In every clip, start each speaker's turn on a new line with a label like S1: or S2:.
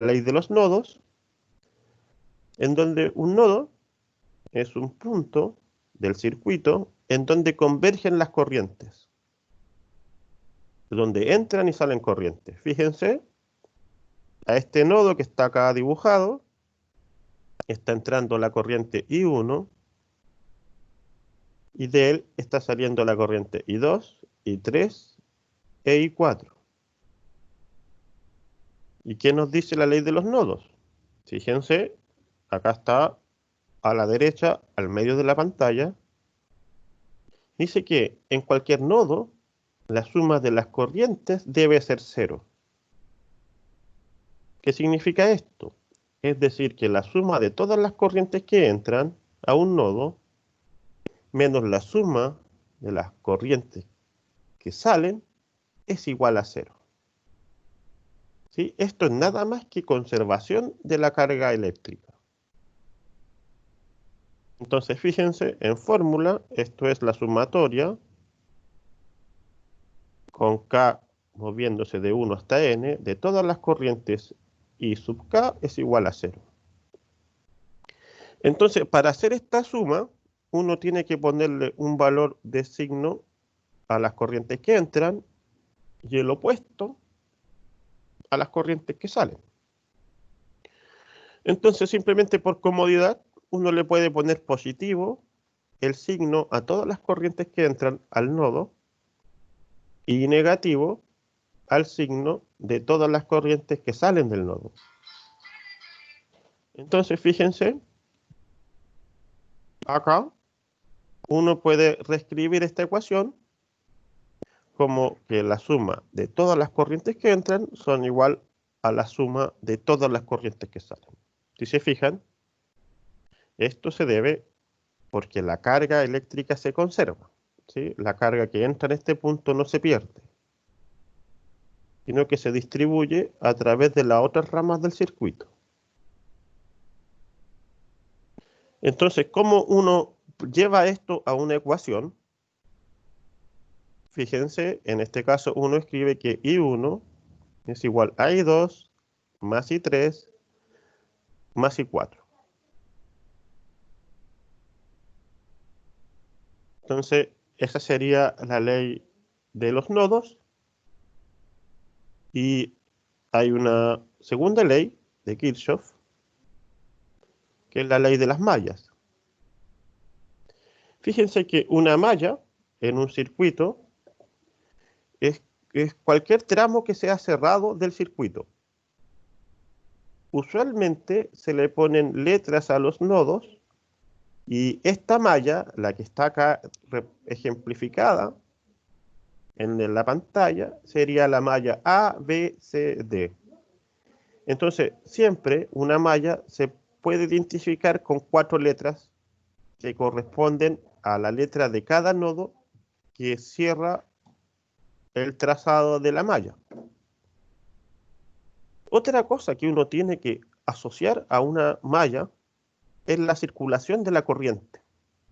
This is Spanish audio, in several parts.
S1: ley de los nodos, en donde un nodo es un punto del circuito en donde convergen las corrientes, donde entran y salen corrientes. Fíjense, a este nodo que está acá dibujado, está entrando la corriente I1, y de él está saliendo la corriente I2, I3 e I4. ¿Y qué nos dice la ley de los nodos? Fíjense, acá está a la derecha, al medio de la pantalla. Dice que en cualquier nodo, la suma de las corrientes debe ser 0. ¿Qué significa esto? Es decir, que la suma de todas las corrientes que entran a un nodo, menos la suma de las corrientes que salen, es igual a 0. ¿Sí? Esto es nada más que conservación de la carga eléctrica. Entonces, fíjense, en fórmula, esto es la sumatoria con K moviéndose de 1 hasta N de todas las corrientes I sub K es igual a 0. Entonces, para hacer esta suma, uno tiene que ponerle un valor de signo a las corrientes que entran y el opuesto a las corrientes que salen. Entonces, simplemente por comodidad, uno le puede poner positivo el signo a todas las corrientes que entran al nodo y negativo al signo de todas las corrientes que salen del nodo. Entonces, fíjense, acá uno puede reescribir esta ecuación como que la suma de todas las corrientes que entran son igual a la suma de todas las corrientes que salen. Si se fijan, esto se debe porque la carga eléctrica se conserva, ¿sí? La carga que entra en este punto no se pierde, sino que se distribuye a través de las otras ramas del circuito. Entonces, ¿cómo uno lleva esto a una ecuación? Fíjense, en este caso uno escribe que I1 es igual a I2 más I3 más I4. Entonces, esa sería la ley de los nodos. Y hay una segunda ley de Kirchhoff, que es la ley de las mallas. Fíjense que una malla en un circuito es cualquier tramo que sea cerrado del circuito. Usualmente se le ponen letras a los nodos y esta malla, la que está acá ejemplificada en la pantalla, sería la malla A, B, C, D. Entonces, siempre una malla se puede identificar con 4 letras que corresponden a la letra de cada nodo que cierra el trazado de la malla. Otra cosa que uno tiene que asociar a una malla es la circulación de la corriente.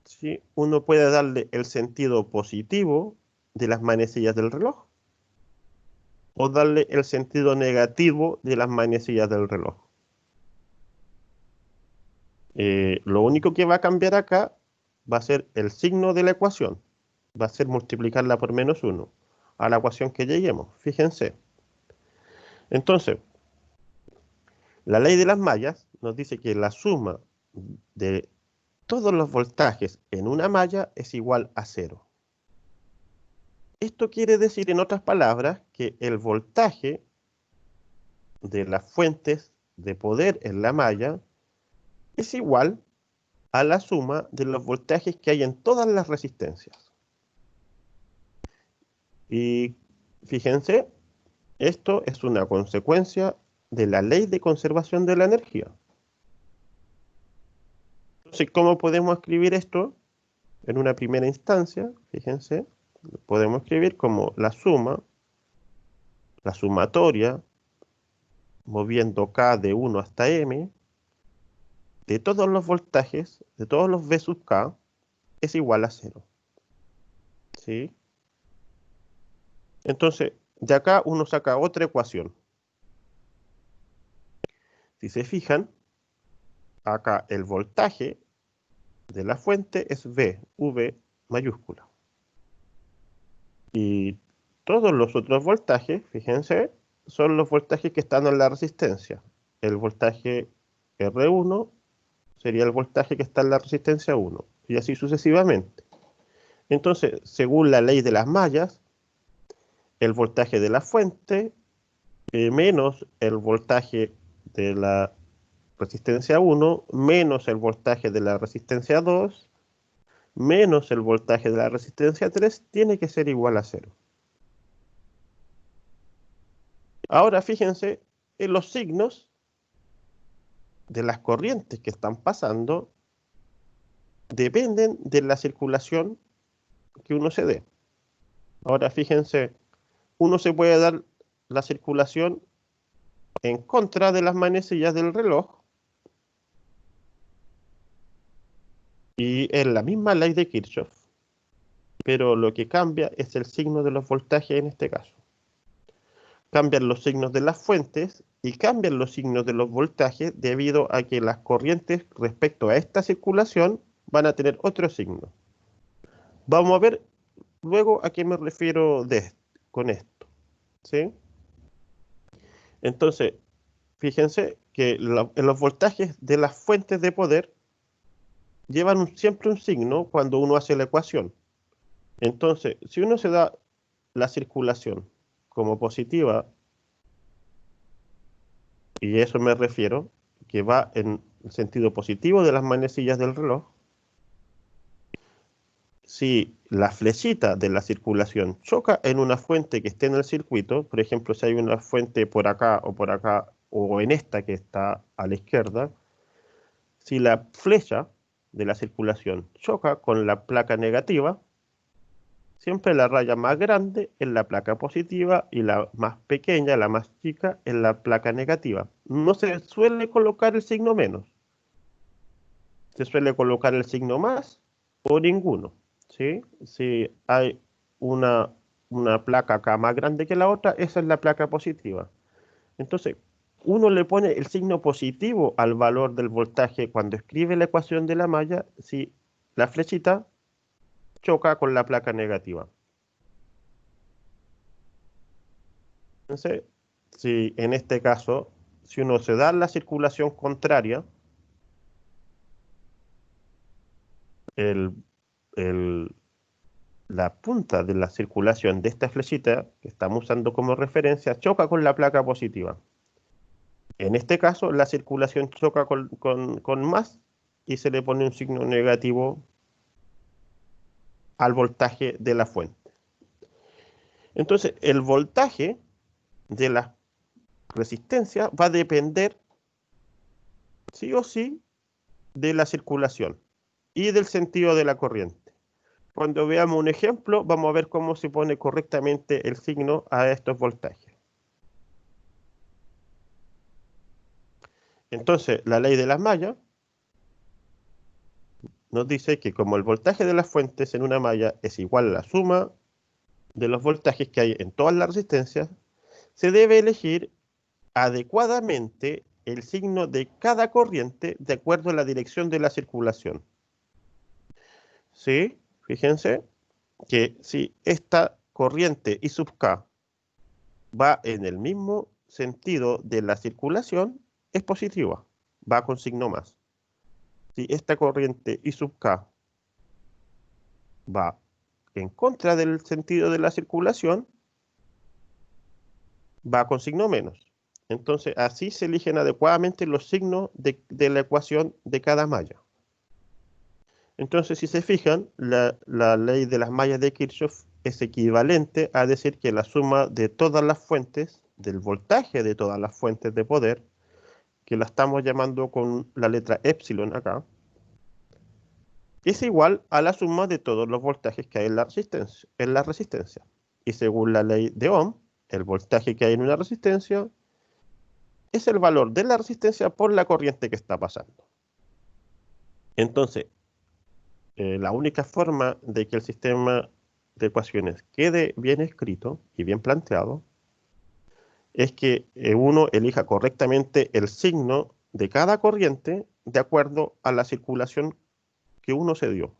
S1: ¿Sí? Uno puede darle el sentido positivo de las manecillas del reloj o darle el sentido negativo de las manecillas del reloj. Lo único que va a cambiar acá va a ser el signo de la ecuación. Va a ser multiplicarla por menos 1 a la ecuación que lleguemos. Fíjense. Entonces, la ley de las mallas nos dice que la suma de todos los voltajes en una malla es igual a 0. Esto quiere decir, en otras palabras, que el voltaje de las fuentes de poder en la malla es igual a la suma de los voltajes que hay en todas las resistencias. Y fíjense, esto es una consecuencia de la ley de conservación de la energía. Entonces, ¿cómo podemos escribir esto? En una primera instancia, fíjense, podemos escribir como la suma, la sumatoria, moviendo K de 1 hasta M, de todos los voltajes, de todos los V sub K, es igual a 0. ¿Sí? Entonces, de acá uno saca otra ecuación. Si se fijan, acá el voltaje de la fuente es V mayúscula. Y todos los otros voltajes, fíjense, son los voltajes que están en la resistencia. El voltaje R1 sería el voltaje que está en la resistencia 1, y así sucesivamente. Entonces, según la ley de las mallas, el voltaje de la fuente menos el voltaje de la resistencia 1 menos el voltaje de la resistencia 2 menos el voltaje de la resistencia 3 tiene que ser igual a 0. Ahora fíjense en los signos de las corrientes que están pasando dependen de la circulación que uno se dé. Ahora fíjense, uno se puede dar la circulación en contra de las manecillas del reloj y es la misma ley de Kirchhoff, pero lo que cambia es el signo de los voltajes en este caso. Cambian los signos de las fuentes y cambian los signos de los voltajes debido a que las corrientes respecto a esta circulación van a tener otro signo. Vamos a ver luego a qué me refiero con esto, ¿sí? Entonces, fíjense que los voltajes de las fuentes de poder llevan siempre un signo cuando uno hace la ecuación. Entonces, si uno se da la circulación como positiva, y a eso me refiero, que va en el sentido positivo de las manecillas del reloj, si la flechita de la circulación choca en una fuente que esté en el circuito, por ejemplo, si hay una fuente por acá, o en esta que está a la izquierda, si la flecha de la circulación choca con la placa negativa, siempre la raya más grande es la placa positiva y la más pequeña, la más chica, es la placa negativa. No se suele colocar el signo menos. Se suele colocar el signo más o ninguno, ¿sí? Si hay una placa acá más grande que la otra, esa es la placa positiva. Entonces, uno le pone el signo positivo al valor del voltaje cuando escribe la ecuación de la malla si la flechita choca con la placa negativa. Entonces, si en este caso, si uno se da la circulación contraria, el, la punta de la circulación de esta flechita que estamos usando como referencia choca con la placa positiva. En este caso, la circulación choca con más y se le pone un signo negativo al voltaje de la fuente. Entonces, el voltaje de la resistencia va a depender sí o sí de la circulación y del sentido de la corriente. Cuando veamos un ejemplo, vamos a ver cómo se pone correctamente el signo a estos voltajes. Entonces, la ley de las mallas nos dice que como el voltaje de las fuentes en una malla es igual a la suma de los voltajes que hay en todas las resistencias, se debe elegir adecuadamente el signo de cada corriente de acuerdo a la dirección de la circulación. ¿Sí? Fíjense que si esta corriente I sub K va en el mismo sentido de la circulación, es positiva, va con signo más. Si esta corriente I sub K va en contra del sentido de la circulación, va con signo menos. Entonces, así se eligen adecuadamente los signos de la ecuación de cada malla. Entonces, si se fijan, la ley de las mallas de Kirchhoff es equivalente a decir que la suma de todas las fuentes, del voltaje de todas las fuentes de poder, que la estamos llamando con la letra epsilon acá, es igual a la suma de todos los voltajes que hay en la resistencia. Y según la ley de Ohm, el voltaje que hay en una resistencia es el valor de la resistencia por la corriente que está pasando. Entonces, la única forma de que el sistema de ecuaciones quede bien escrito y bien planteado es que uno elija correctamente el signo de cada corriente de acuerdo a la circulación que uno se dio.